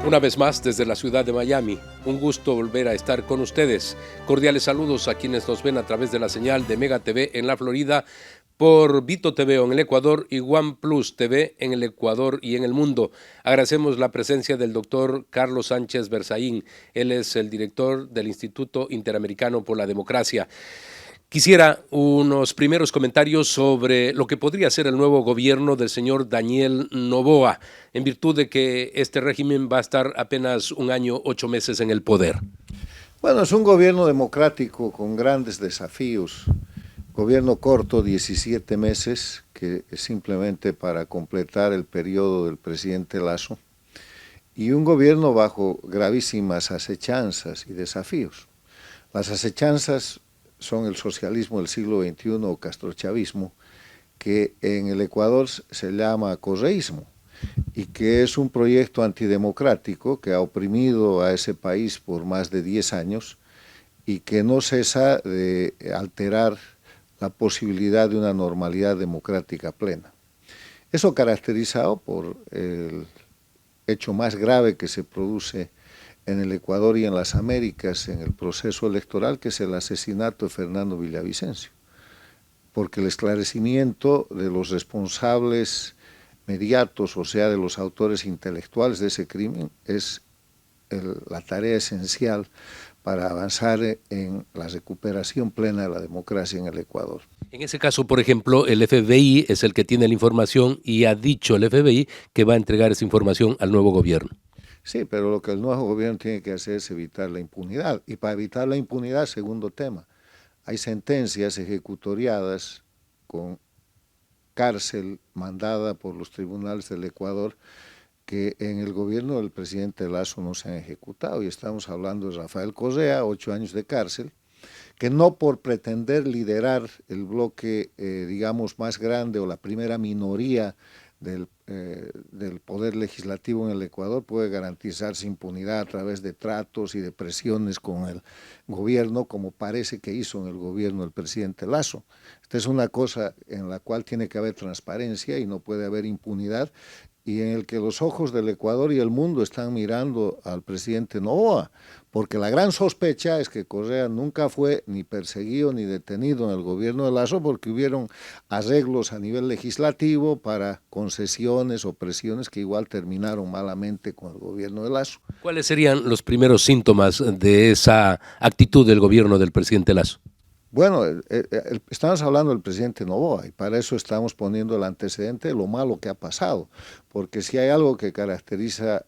Una vez más desde la ciudad de Miami, un gusto volver a estar con ustedes. Cordiales saludos a quienes nos ven a través de la señal de Mega TV en la Florida, por Vito TV en el Ecuador y OnePlus TV en el Ecuador y en el mundo. Agradecemos la presencia del doctor Carlos Sánchez Berzaín. Él es el director del Instituto Interamericano por la Democracia. Quisiera unos primeros comentarios sobre lo que podría ser el nuevo gobierno del señor Daniel Noboa, en virtud de que este régimen va a estar apenas 1 año, 8 meses en el poder. Bueno, es un gobierno democrático con grandes desafíos. Gobierno corto, 17 meses, que es simplemente para completar el periodo del presidente Lasso, y un gobierno bajo gravísimas acechanzas y desafíos. Las acechanzas son el socialismo del siglo XXI o castrochavismo, que en el Ecuador se llama correísmo, y que es un proyecto antidemocrático que ha oprimido a ese país por más de 10 años y que no cesa de alterar la posibilidad de una normalidad democrática plena. Eso caracterizado por el hecho más grave que se produce en el Ecuador y en las Américas en el proceso electoral, que es el asesinato de Fernando Villavicencio, porque el esclarecimiento de los responsables mediatos, o sea, de los autores intelectuales de ese crimen, es la tarea esencial para avanzar en la recuperación plena de la democracia en el Ecuador. En ese caso, por ejemplo, el FBI es el que tiene la información y ha dicho el FBI que va a entregar esa información al nuevo gobierno. Sí, pero lo que el nuevo gobierno tiene que hacer es evitar la impunidad. Y para evitar la impunidad, segundo tema, hay sentencias ejecutoriadas con cárcel mandada por los tribunales del Ecuador que en el gobierno del presidente Lasso no se han ejecutado. Y estamos hablando de Rafael Correa, 8 años de cárcel, que no por pretender liderar el bloque, digamos, más grande o la primera minoría del poder legislativo en el Ecuador puede garantizarse impunidad a través de tratos y de presiones con el gobierno, como parece que hizo en el gobierno del presidente Lasso. Esta es una cosa en la cual tiene que haber transparencia y no puede haber impunidad, y en el que los ojos del Ecuador y el mundo están mirando al presidente Noboa, porque la gran sospecha es que Correa nunca fue ni perseguido ni detenido en el gobierno de Lasso, porque hubieron arreglos a nivel legislativo para concesiones o presiones que igual terminaron malamente con el gobierno de Lasso. ¿Cuáles serían los primeros síntomas de esa actitud del gobierno del presidente Lasso? Bueno, estamos hablando del presidente Noboa y para eso estamos poniendo el antecedente de lo malo que ha pasado, porque si hay algo que caracteriza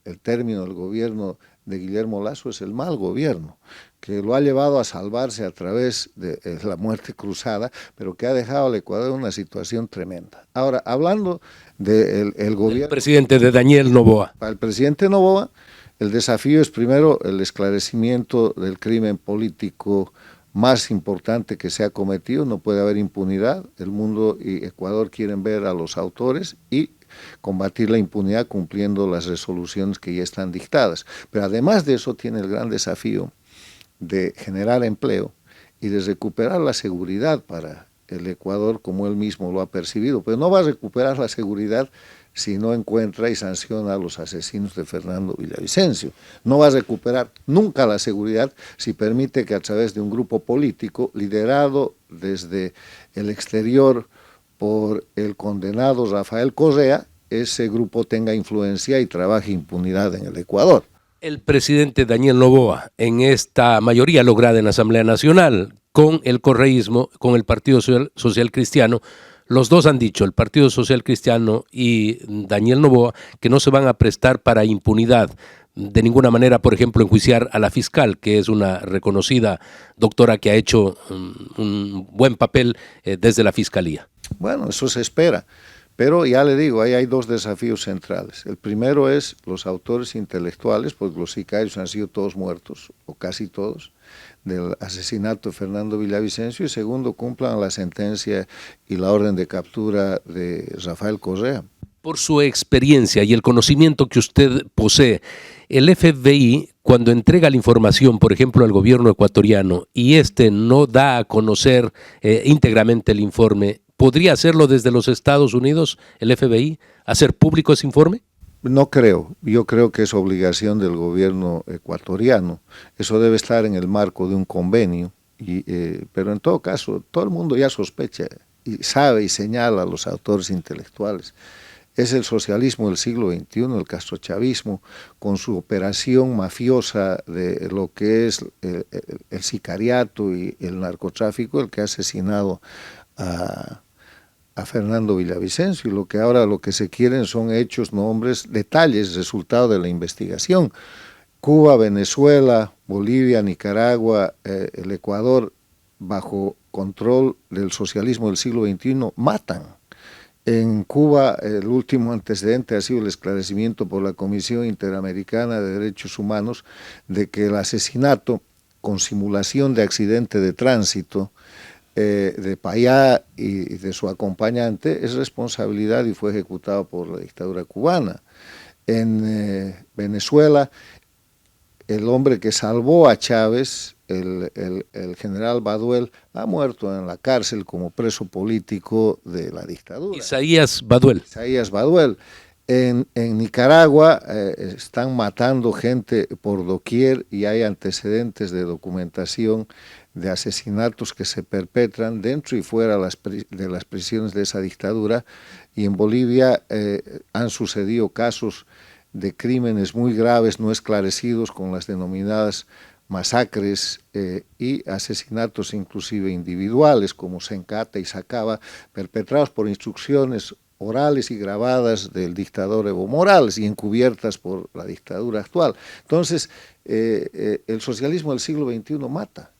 el término del gobierno de Guillermo Lasso es el mal gobierno, que lo ha llevado a salvarse a través de la muerte cruzada, pero que ha dejado al Ecuador en una situación tremenda. Ahora, hablando del gobierno... El presidente de Daniel Noboa. Para el presidente Noboa, el desafío es primero el esclarecimiento del crimen político más importante que se ha cometido. No puede haber impunidad. El mundo y Ecuador quieren ver a los autores y combatir la impunidad cumpliendo las resoluciones que ya están dictadas. Pero además de eso tiene el gran desafío de generar empleo y de recuperar la seguridad para el Ecuador como él mismo lo ha percibido. Pero no va a recuperar la seguridad si no encuentra y sanciona a los asesinos de Fernando Villavicencio. No va a recuperar nunca la seguridad si permite que a través de un grupo político liderado desde el exterior por el condenado Rafael Correa, ese grupo tenga influencia y trabaje impunidad en el Ecuador. El presidente Daniel Noboa, en esta mayoría lograda en la Asamblea Nacional, con el correísmo, con el Partido Social Cristiano, los dos han dicho, el Partido Social Cristiano y Daniel Noboa, que no se van a prestar para impunidad. De ninguna manera, por ejemplo, enjuiciar a la fiscal, que es una reconocida doctora que ha hecho un buen papel desde la Fiscalía. Bueno, eso se espera. Pero ya le digo, ahí hay dos desafíos centrales. El primero es los autores intelectuales, porque los sicarios han sido todos muertos, o casi todos, del asesinato de Fernando Villavicencio. Y segundo, cumplan la sentencia y la orden de captura de Rafael Correa. Por su experiencia y el conocimiento que usted posee, el FBI, cuando entrega la información, por ejemplo, al gobierno ecuatoriano, y este no da a conocer íntegramente el informe, ¿podría hacerlo desde los Estados Unidos, el FBI, hacer público ese informe? No creo, yo creo que es obligación del gobierno ecuatoriano. Eso debe estar en el marco de un convenio, pero en todo caso, todo el mundo ya sospecha y sabe y señala a los autores intelectuales. Es el socialismo del siglo XXI, el castrochavismo, con su operación mafiosa de lo que es el sicariato y el narcotráfico, el que ha asesinado a Fernando Villavicencio, y lo que se quieren son hechos, nombres, detalles, resultado de la investigación. Cuba, Venezuela, Bolivia, Nicaragua, el Ecuador, bajo control del socialismo del siglo XXI, matan. En Cuba, el último antecedente ha sido el esclarecimiento por la Comisión Interamericana de Derechos Humanos de que el asesinato con simulación de accidente de tránsito de Payá y de su acompañante es responsabilidad y fue ejecutado por la dictadura cubana. En Venezuela, el hombre que salvó a Chávez, el general Baduel, ha muerto en la cárcel como preso político de la dictadura. Isaías Baduel. Isaías Baduel. En Nicaragua están matando gente por doquier y hay antecedentes de documentación de asesinatos que se perpetran dentro y fuera de las prisiones de esa dictadura. Y en Bolivia han sucedido casos de crímenes muy graves no esclarecidos con las denominadas masacres y asesinatos inclusive individuales como Sencata y Sacaba, perpetrados por instrucciones orales y grabadas del dictador Evo Morales y encubiertas por la dictadura actual. Entonces, el socialismo del siglo XXI mata.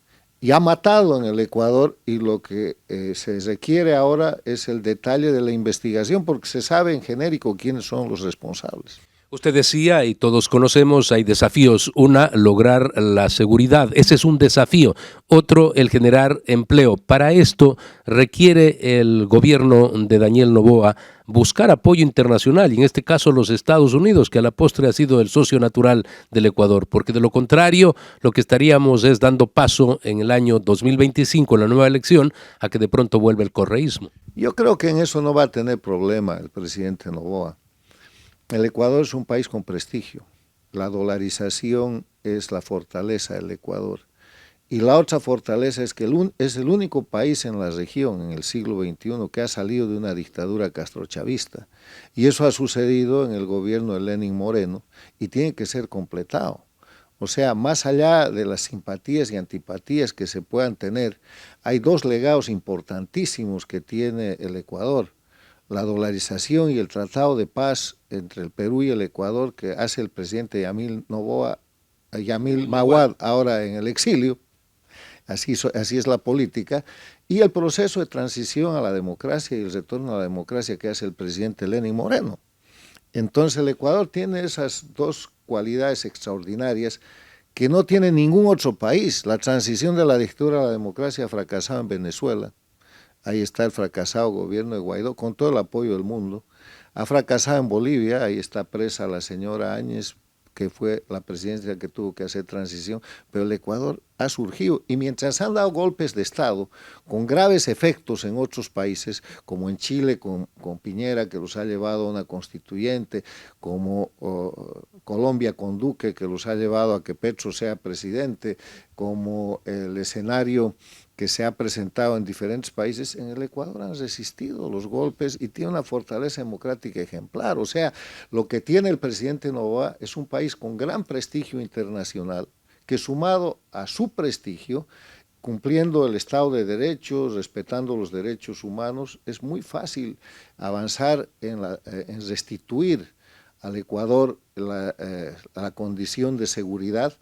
Y ha matado en el Ecuador, y lo que se requiere ahora es el detalle de la investigación, porque se sabe en genérico quiénes son los responsables. Usted decía, y todos conocemos, hay desafíos. Una, lograr la seguridad. Ese es un desafío. Otro, el generar empleo. Para esto requiere el gobierno de Daniel Noboa buscar apoyo internacional, y en este caso los Estados Unidos, que a la postre ha sido el socio natural del Ecuador, porque de lo contrario, lo que estaríamos es dando paso en el año 2025, en la nueva elección, a que de pronto vuelva el correísmo. Yo creo que en eso no va a tener problema el presidente Noboa. El Ecuador es un país con prestigio. La dolarización es la fortaleza del Ecuador. Y la otra fortaleza es que es el único país en la región en el siglo XXI que ha salido de una dictadura castrochavista. Y eso ha sucedido en el gobierno de Lenín Moreno y tiene que ser completado. O sea, más allá de las simpatías y antipatías que se puedan tener, hay dos legados importantísimos que tiene el Ecuador. La dolarización y el tratado de paz entre el Perú y el Ecuador que hace el presidente Yamil Maguad, ahora en el exilio, así es la política, y el proceso de transición a la democracia y el retorno a la democracia que hace el presidente Lenín Moreno. Entonces el Ecuador tiene esas dos cualidades extraordinarias que no tiene ningún otro país. La transición de la dictadura a la democracia ha fracasado en Venezuela. Ahí está el fracasado gobierno de Guaidó, con todo el apoyo del mundo. Ha fracasado en Bolivia, ahí está presa la señora Áñez, que fue la presidencia que tuvo que hacer transición, pero el Ecuador ha surgido. Y mientras han dado golpes de Estado con graves efectos en otros países, como en Chile con Piñera, que los ha llevado a una constituyente, como Colombia con Duque, que los ha llevado a que Petro sea presidente, como el escenario que se ha presentado en diferentes países, en el Ecuador han resistido los golpes y tiene una fortaleza democrática ejemplar. O sea, lo que tiene el presidente Noboa es un país con gran prestigio internacional, que sumado a su prestigio, cumpliendo el Estado de Derecho, respetando los derechos humanos, es muy fácil avanzar en restituir al Ecuador la condición de seguridad,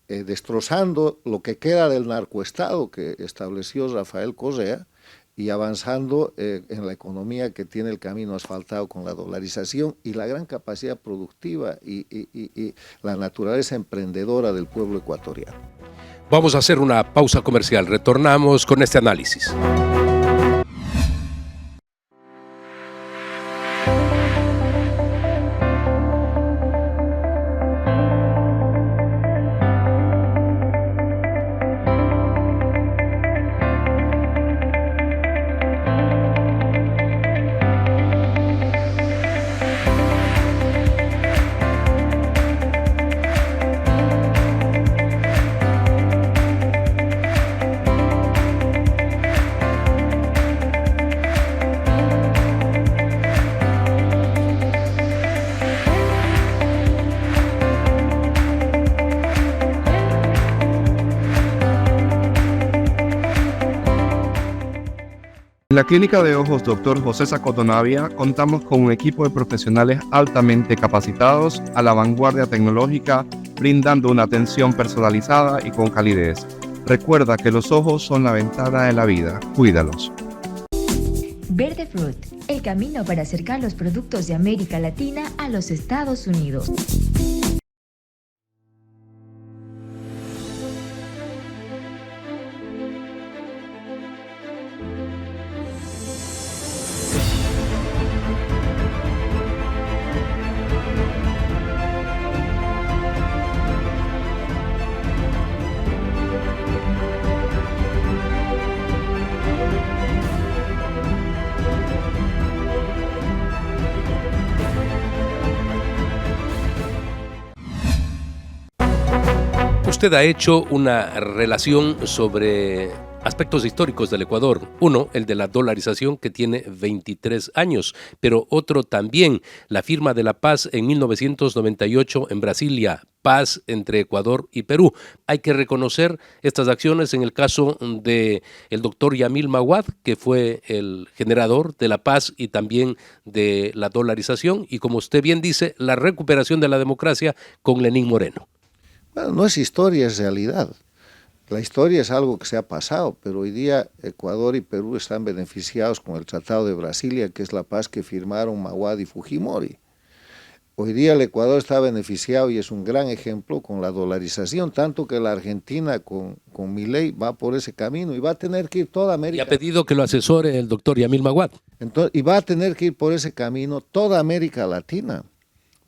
destrozando lo que queda del narcoestado que estableció Rafael Correa y avanzando en la economía que tiene el camino asfaltado con la dolarización y la gran capacidad productiva y la naturaleza emprendedora del pueblo ecuatoriano. Vamos a hacer una pausa comercial. Retornamos con este análisis. En la Clínica de Ojos Dr. José Sacoto Navia contamos con un equipo de profesionales altamente capacitados a la vanguardia tecnológica, brindando una atención personalizada y con calidez. Recuerda que los ojos son la ventana de la vida. Cuídalos. Verde Fruit, el camino para acercar los productos de América Latina a los Estados Unidos. Usted ha hecho una relación sobre aspectos históricos del Ecuador. Uno, el de la dolarización, que tiene 23 años, pero otro también, la firma de la paz en 1998 en Brasilia, paz entre Ecuador y Perú. Hay que reconocer estas acciones en el caso de el doctor Yamil Maguad, que fue el generador de la paz y también de la dolarización, y como usted bien dice, la recuperación de la democracia con Lenín Moreno. Bueno, no es historia, es realidad. La historia es algo que se ha pasado, pero hoy día Ecuador y Perú están beneficiados con el Tratado de Brasilia, que es la paz que firmaron Maguad y Fujimori. Hoy día el Ecuador está beneficiado y es un gran ejemplo con la dolarización, tanto que la Argentina con Milei va por ese camino y va a tener que ir toda América. Y ha pedido que lo asesore el doctor Yamil Maguad. Entonces, y va a tener que ir por ese camino toda América Latina,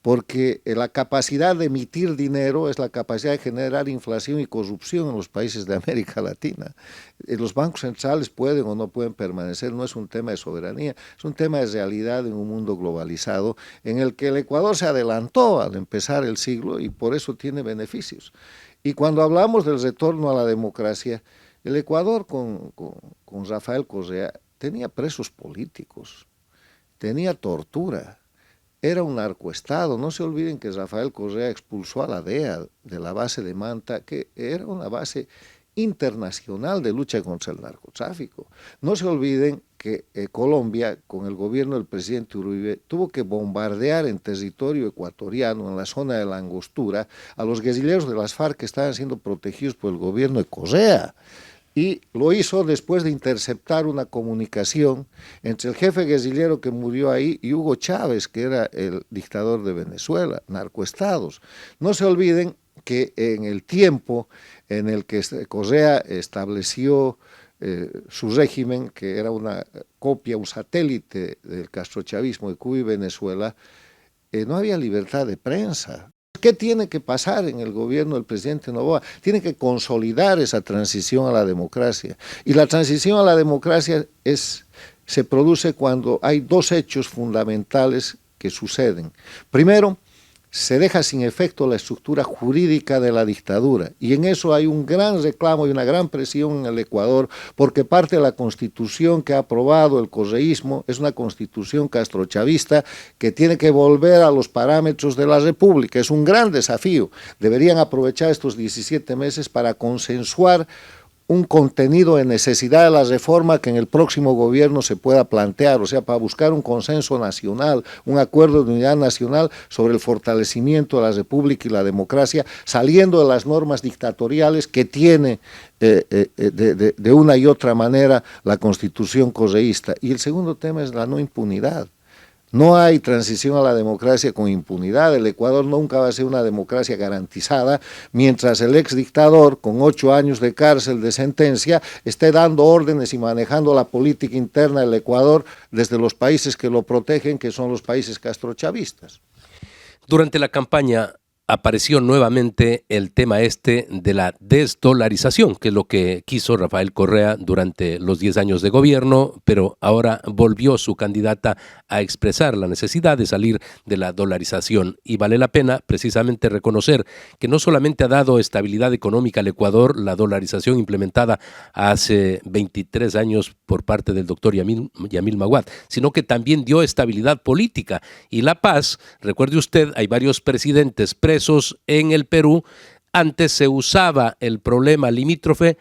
porque la capacidad de emitir dinero es la capacidad de generar inflación y corrupción en los países de América Latina. Los bancos centrales pueden o no pueden permanecer, no es un tema de soberanía, es un tema de realidad en un mundo globalizado en el que el Ecuador se adelantó al empezar el siglo y por eso tiene beneficios. Y cuando hablamos del retorno a la democracia, el Ecuador con Rafael Correa tenía presos políticos, tenía tortura. Era un narcoestado. No se olviden que Rafael Correa expulsó a la DEA de la base de Manta, que era una base internacional de lucha contra el narcotráfico. No se olviden que Colombia, con el gobierno del presidente Uribe, tuvo que bombardear en territorio ecuatoriano, en la zona de la Angostura, a los guerrilleros de las FARC que estaban siendo protegidos por el gobierno de Correa. Y lo hizo después de interceptar una comunicación entre el jefe guerrillero que murió ahí y Hugo Chávez, que era el dictador de Venezuela, narcoestados. No se olviden que en el tiempo en el que Correa estableció su régimen, que era una copia, un satélite del castrochavismo de Cuba y Venezuela, no había libertad de prensa. ¿Qué tiene que pasar en el gobierno del presidente Noboa? Tiene que consolidar esa transición a la democracia. Y la transición a la democracia se produce cuando hay dos hechos fundamentales que suceden. Primero, se deja sin efecto la estructura jurídica de la dictadura. Y en eso hay un gran reclamo y una gran presión en el Ecuador, porque parte de la constitución que ha aprobado el correísmo es una constitución castrochavista que tiene que volver a los parámetros de la República. Es un gran desafío. Deberían aprovechar estos 17 meses para consensuar un contenido de necesidad de la reforma que en el próximo gobierno se pueda plantear, o sea, para buscar un consenso nacional, un acuerdo de unidad nacional sobre el fortalecimiento de la república y la democracia, saliendo de las normas dictatoriales que tiene de una y otra manera la constitución correísta. Y el segundo tema es la no impunidad. No hay transición a la democracia con impunidad. El Ecuador nunca va a ser una democracia garantizada mientras el exdictador, con 8 años de cárcel de sentencia, esté dando órdenes y manejando la política interna del Ecuador desde los países que lo protegen, que son los países castrochavistas. Durante la campaña apareció nuevamente el tema de la desdolarización, que es lo que quiso Rafael Correa durante los 10 años de gobierno, pero ahora volvió su candidata a expresar la necesidad de salir de la dolarización. Y vale la pena precisamente reconocer que no solamente ha dado estabilidad económica al Ecuador la dolarización implementada hace 23 años por parte del doctor Yamil Maguad, sino que también dio estabilidad política y la paz. Recuerde usted, hay varios presidentes presos en el Perú. Antes se usaba el problema limítrofe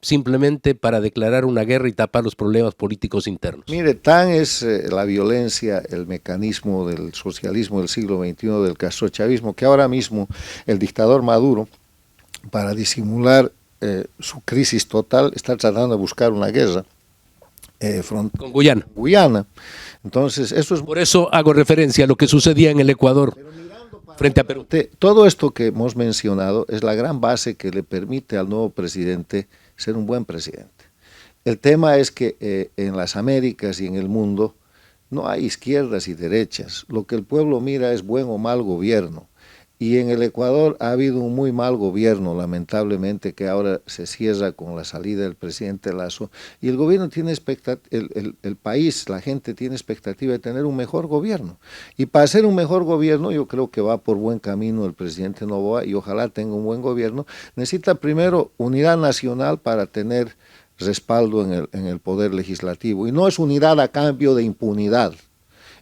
simplemente para declarar una guerra y tapar los problemas políticos internos? Mire, tan es la violencia, el mecanismo del socialismo del siglo XXI, del castrochavismo, que ahora mismo el dictador Maduro, para disimular su crisis total, está tratando de buscar una guerra con Guyana. Guyana. Entonces, eso es... Por eso hago referencia a lo que sucedía en el Ecuador frente a Perú. Todo esto que hemos mencionado es la gran base que le permite al nuevo presidente ser un buen presidente. El tema es que en las Américas y en el mundo no hay izquierdas y derechas. Lo que el pueblo mira es buen o mal gobierno. Y en el Ecuador ha habido un muy mal gobierno, lamentablemente, que ahora se cierra con la salida del presidente Lasso. Y el gobierno tiene el país, la gente tiene expectativa de tener un mejor gobierno. Y para hacer un mejor gobierno, yo creo que va por buen camino el presidente Noboa y ojalá tenga un buen gobierno. Necesita primero unidad nacional para tener respaldo en el poder legislativo. Y no es unidad a cambio de impunidad,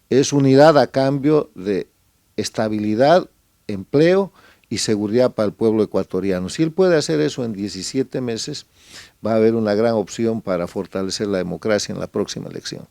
es unidad a cambio de estabilidad, empleo y seguridad para el pueblo ecuatoriano. Si él puede hacer eso en 17 meses, va a haber una gran opción para fortalecer la democracia en la próxima elección.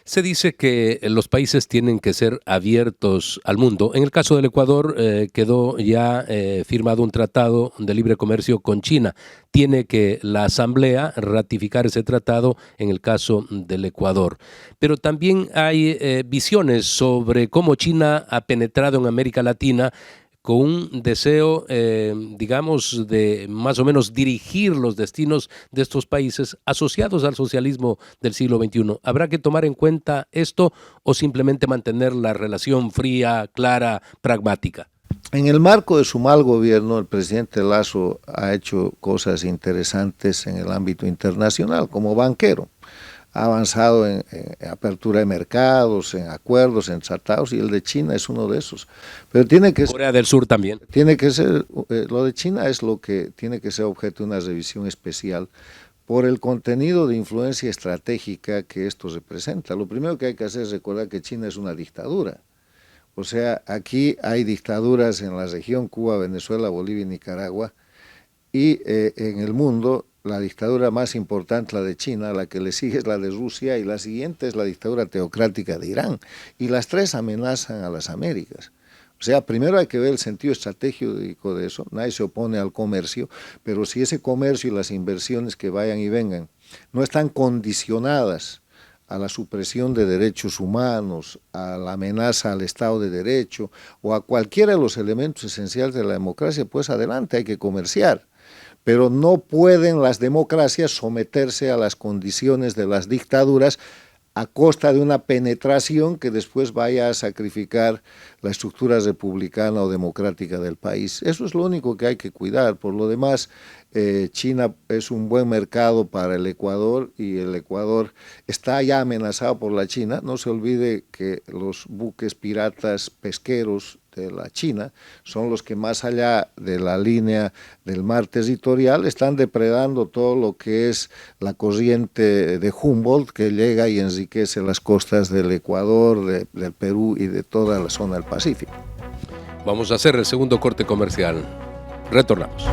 Se dice que los países tienen que ser abiertos al mundo. En el caso del Ecuador quedó ya firmado un tratado de libre comercio con China. Tiene que la Asamblea ratificar ese tratado en el caso del Ecuador. Pero también hay visiones sobre cómo China ha penetrado en América Latina con un deseo, digamos, de más o menos dirigir los destinos de estos países asociados al socialismo del siglo XXI. ¿Habrá que tomar en cuenta esto o simplemente mantener la relación fría, clara, pragmática? En el marco de su mal gobierno, el presidente Lasso ha hecho cosas interesantes en el ámbito internacional como banquero. Ha avanzado en apertura de mercados, en acuerdos, en tratados, y el de China es uno de esos. Pero tiene que Corea del Sur también. Tiene que ser, lo de China es lo que tiene que ser objeto de una revisión especial por el contenido de influencia estratégica que esto representa. Lo primero que hay que hacer es recordar que China es una dictadura. O sea, aquí hay dictaduras en la región, Cuba, Venezuela, Bolivia y Nicaragua, y en el mundo la dictadura más importante, la de China, la que le sigue es la de Rusia y la siguiente es la dictadura teocrática de Irán. Y las tres amenazan a las Américas. O sea, primero hay que ver el sentido estratégico de eso. Nadie se opone al comercio, pero si ese comercio y las inversiones que vayan y vengan no están condicionadas a la supresión de derechos humanos, a la amenaza al Estado de Derecho o a cualquiera de los elementos esenciales de la democracia, pues adelante, hay que comerciar. Pero no pueden las democracias someterse a las condiciones de las dictaduras a costa de una penetración que después vaya a sacrificar la estructura republicana o democrática del país. Eso es lo único que hay que cuidar. Por lo demás, China es un buen mercado para el Ecuador y el Ecuador está ya amenazado por la China. No se olvide que los buques piratas pesqueros de la China son los que más allá de la línea del mar territorial están depredando todo lo que es la corriente de Humboldt que llega y enriquece las costas del Ecuador, del Perú y de toda la zona del Pacífico. Vamos a hacer el segundo corte comercial. Retornamos.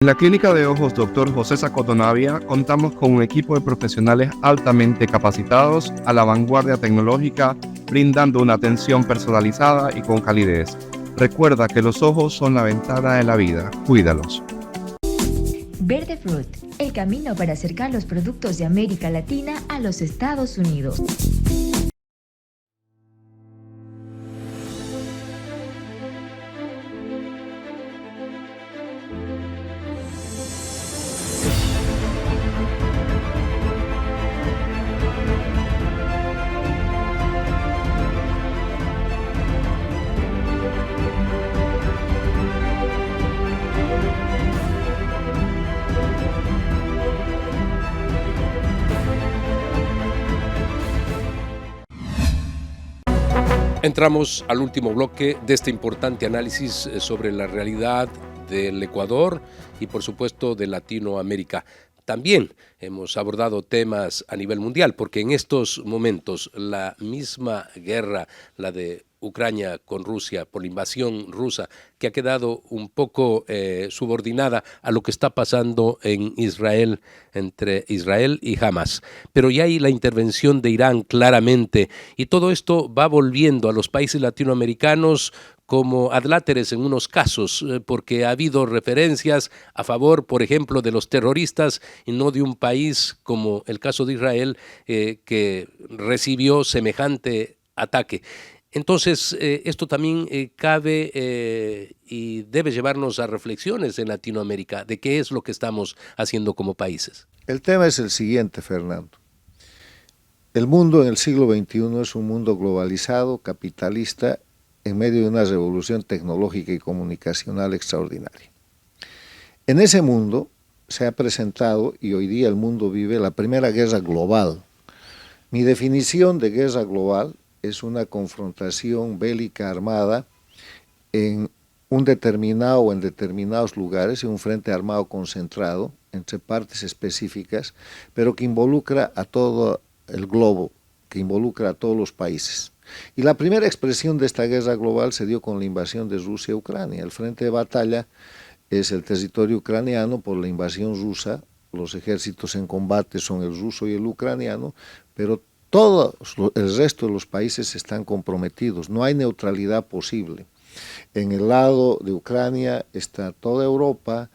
En la Clínica de Ojos Dr. José Sacotonavia contamos con un equipo de profesionales altamente capacitados a la vanguardia tecnológica, brindando una atención personalizada y con calidez. Recuerda que los ojos son la ventana de la vida. Cuídalos. Verde Fruit, el camino para acercar los productos de América Latina a los Estados Unidos. Entramos al último bloque de este importante análisis sobre la realidad del Ecuador y por supuesto de Latinoamérica. También hemos abordado temas a nivel mundial, porque en estos momentos la misma guerra, la de Ucrania con Rusia, por la invasión rusa, que ha quedado un poco subordinada a lo que está pasando en Israel, entre Israel y Hamas. Pero ya hay la intervención de Irán claramente, y todo esto va volviendo a los países latinoamericanos como adláteres en unos casos, porque ha habido referencias a favor, por ejemplo, de los terroristas y no de un país como el caso de Israel, que recibió semejante ataque. Entonces, esto también cabe y debe llevarnos a reflexiones en Latinoamérica de qué es lo que estamos haciendo como países. El tema es el siguiente, Fernando. El mundo en el siglo XXI es un mundo globalizado, capitalista, en medio de una revolución tecnológica y comunicacional extraordinaria. En ese mundo se ha presentado, y hoy día el mundo vive, la primera guerra global. Mi definición de guerra global es una confrontación bélica armada en un determinado o en determinados lugares, en un frente armado concentrado entre partes específicas, pero que involucra a todo el globo, que involucra a todos los países. Y la primera expresión de esta guerra global se dio con la invasión de Rusia a Ucrania. El frente de batalla es el territorio ucraniano por la invasión rusa. Los ejércitos en combate son el ruso y el ucraniano, pero todo el resto de los países están comprometidos. No hay neutralidad posible. En el lado de Ucrania está toda Europa,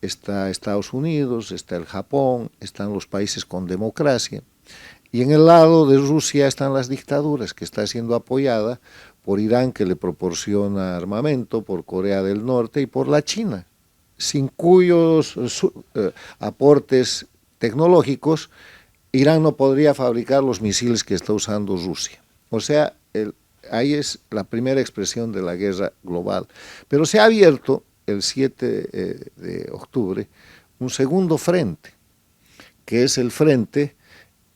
está Estados Unidos, está el Japón, están los países con democracia. Y en el lado de Rusia están las dictaduras, que está siendo apoyada por Irán, que le proporciona armamento, por Corea del Norte y por la China, sin cuyos aportes tecnológicos Irán no podría fabricar los misiles que está usando Rusia. O sea, ahí es la primera expresión de la guerra global. Pero se ha abierto el 7 de octubre un segundo frente, que es el frente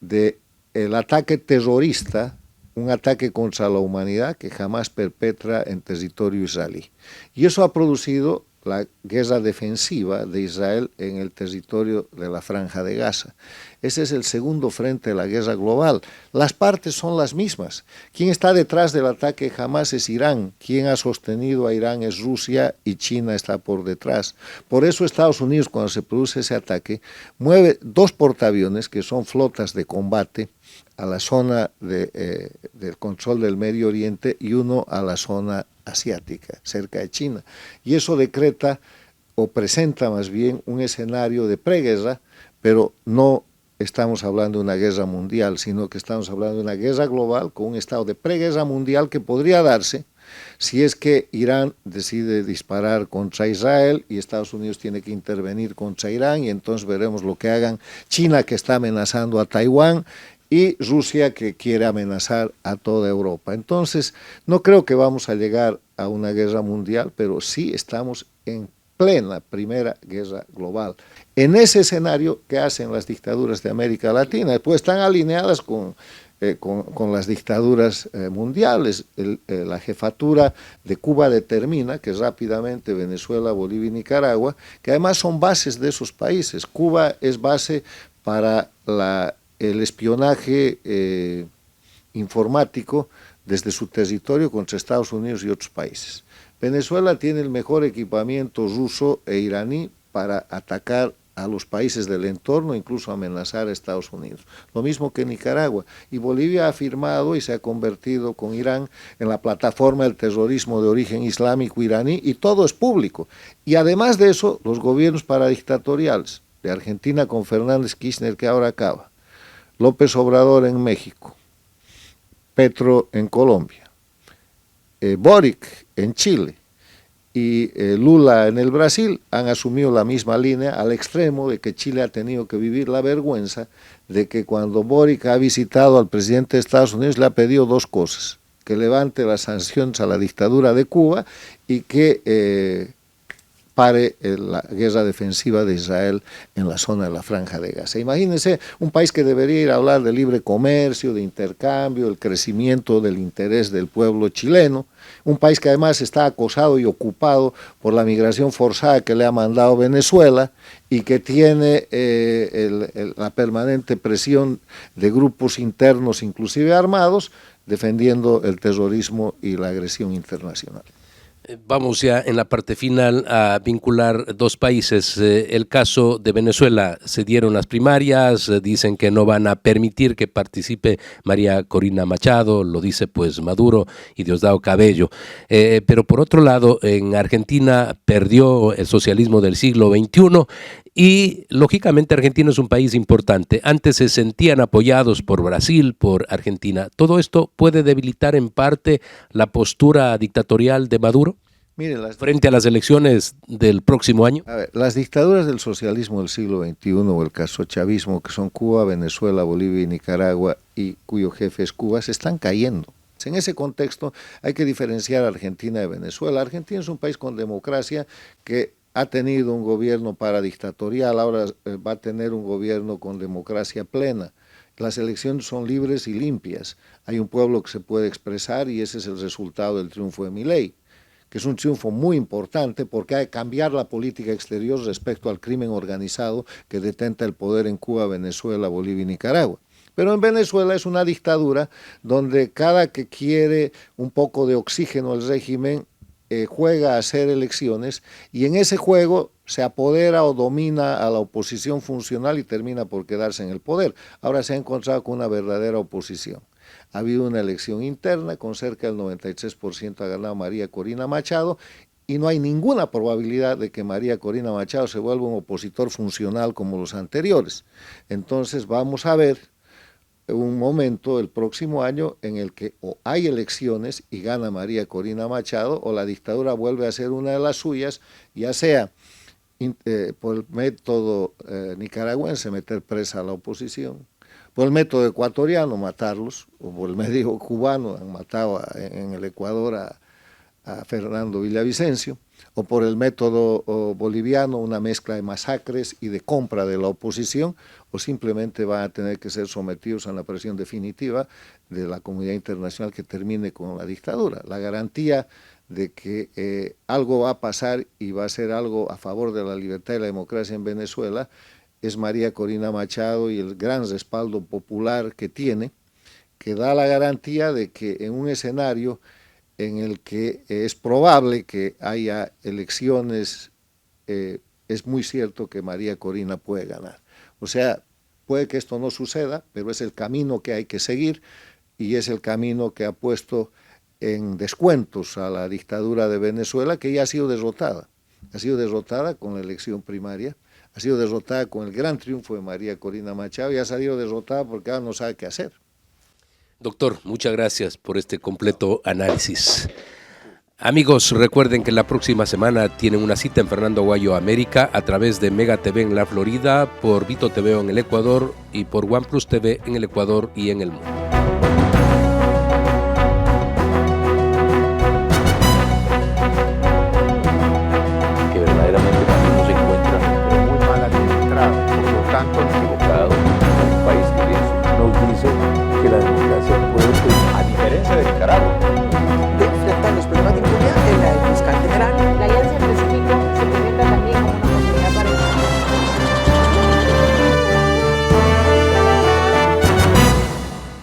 del ataque terrorista, un ataque contra la humanidad que jamás perpetra en territorio israelí. Y eso ha producido la guerra defensiva de Israel en el territorio de la Franja de Gaza. Ese es el segundo frente de la guerra global. Las partes son las mismas. Quien está detrás del ataque jamás es Irán. Quien ha sostenido a Irán es Rusia y China está por detrás. Por eso Estados Unidos, cuando se produce ese ataque, mueve 2 portaaviones que son flotas de combate a la zona del control del Medio Oriente y uno a la zona asiática, cerca de China. Y eso decreta o presenta más bien un escenario de preguerra, pero no estamos hablando de una guerra mundial, sino que estamos hablando de una guerra global con un estado de preguerra mundial que podría darse si es que Irán decide disparar contra Israel y Estados Unidos tiene que intervenir contra Irán, y entonces veremos lo que hagan China, que está amenazando a Taiwán, y Rusia, que quiere amenazar a toda Europa. Entonces, no creo que vamos a llegar a una guerra mundial, pero sí estamos en plena primera guerra global. En ese escenario, ¿qué hacen las dictaduras de América Latina? Pues están alineadas con las dictaduras mundiales. La jefatura de Cuba determina que rápidamente Venezuela, Bolivia y Nicaragua, que además son bases de esos países. Cuba es base para el espionaje informático desde su territorio contra Estados Unidos y otros países. Venezuela tiene el mejor equipamiento ruso e iraní para atacar a los países del entorno, incluso amenazar a Estados Unidos. Lo mismo que Nicaragua. Y Bolivia ha firmado y se ha convertido con Irán en la plataforma del terrorismo de origen islámico iraní, y todo es público. Y además de eso, los gobiernos paradictatoriales de Argentina con Fernández Kirchner, que ahora acaba, López Obrador en México, Petro en Colombia, Boric en Chile y Lula en el Brasil han asumido la misma línea, al extremo de que Chile ha tenido que vivir la vergüenza de que cuando Boric ha visitado al presidente de Estados Unidos le ha pedido 2 cosas: que levante las sanciones a la dictadura de Cuba y que pare la guerra defensiva de Israel en la zona de la Franja de Gaza. Imagínense un país que debería ir a hablar de libre comercio, de intercambio, el crecimiento del interés del pueblo chileno, un país que además está acosado y ocupado por la migración forzada que le ha mandado Venezuela y que tiene la permanente presión de grupos internos, inclusive armados, defendiendo el terrorismo y la agresión internacional. Vamos ya en la parte final a vincular dos países. El caso de Venezuela, se dieron las primarias, dicen que no van a permitir que participe María Corina Machado, lo dice pues Maduro y Diosdado Cabello. Pero por otro lado, en Argentina perdió el socialismo del siglo XXI y lógicamente Argentina es un país importante. Antes se sentían apoyados por Brasil, por Argentina. ¿Todo esto puede debilitar en parte la postura dictatorial de Maduro? Miren, frente a las elecciones del próximo año. A ver, las dictaduras del socialismo del siglo XXI o el castrochavismo, que son Cuba, Venezuela, Bolivia y Nicaragua, y cuyo jefe es Cuba, se están cayendo. En ese contexto hay que diferenciar a Argentina de Venezuela. Argentina es un país con democracia que ha tenido un gobierno paradictatorial, ahora va a tener un gobierno con democracia plena. Las elecciones son libres y limpias. Hay un pueblo que se puede expresar y ese es el resultado del triunfo de Milei, que es un triunfo muy importante porque hay que cambiar la política exterior respecto al crimen organizado que detenta el poder en Cuba, Venezuela, Bolivia y Nicaragua. Pero en Venezuela es una dictadura donde cada que quiere un poco de oxígeno el régimen juega a hacer elecciones y en ese juego se apodera o domina a la oposición funcional y termina por quedarse en el poder. Ahora se ha encontrado con una verdadera oposición. Ha habido una elección interna, con cerca del 93% ha ganado María Corina Machado, y no hay ninguna probabilidad de que María Corina Machado se vuelva un opositor funcional como los anteriores. Entonces vamos a ver un momento el próximo año en el que o hay elecciones y gana María Corina Machado, o la dictadura vuelve a ser una de las suyas, ya sea por el método nicaragüense, meter presa a la oposición, por el método ecuatoriano, matarlos, o por el medio cubano, han matado en el Ecuador a Fernando Villavicencio, o por el método boliviano, una mezcla de masacres y de compra de la oposición, o simplemente van a tener que ser sometidos a la presión definitiva de la comunidad internacional que termine con la dictadura. La garantía de que algo va a pasar y va a ser algo a favor de la libertad y la democracia en Venezuela es María Corina Machado y el gran respaldo popular que tiene, que da la garantía de que en un escenario en el que es probable que haya elecciones, es muy cierto que María Corina puede ganar. O sea, puede que esto no suceda, pero es el camino que hay que seguir y es el camino que ha puesto en descuentos a la dictadura de Venezuela, que ya ha sido derrotada. Ha sido derrotada con la elección primaria, ha sido derrotada con el gran triunfo de María Corina Machado y ha salido derrotada porque ahora no sabe qué hacer. Doctor, muchas gracias por este completo análisis. Amigos, recuerden que la próxima semana tienen una cita en Fernando Aguayo, América, a través de Mega TV en la Florida, por Vito TV en el Ecuador y por OnePlus TV en el Ecuador y en el mundo.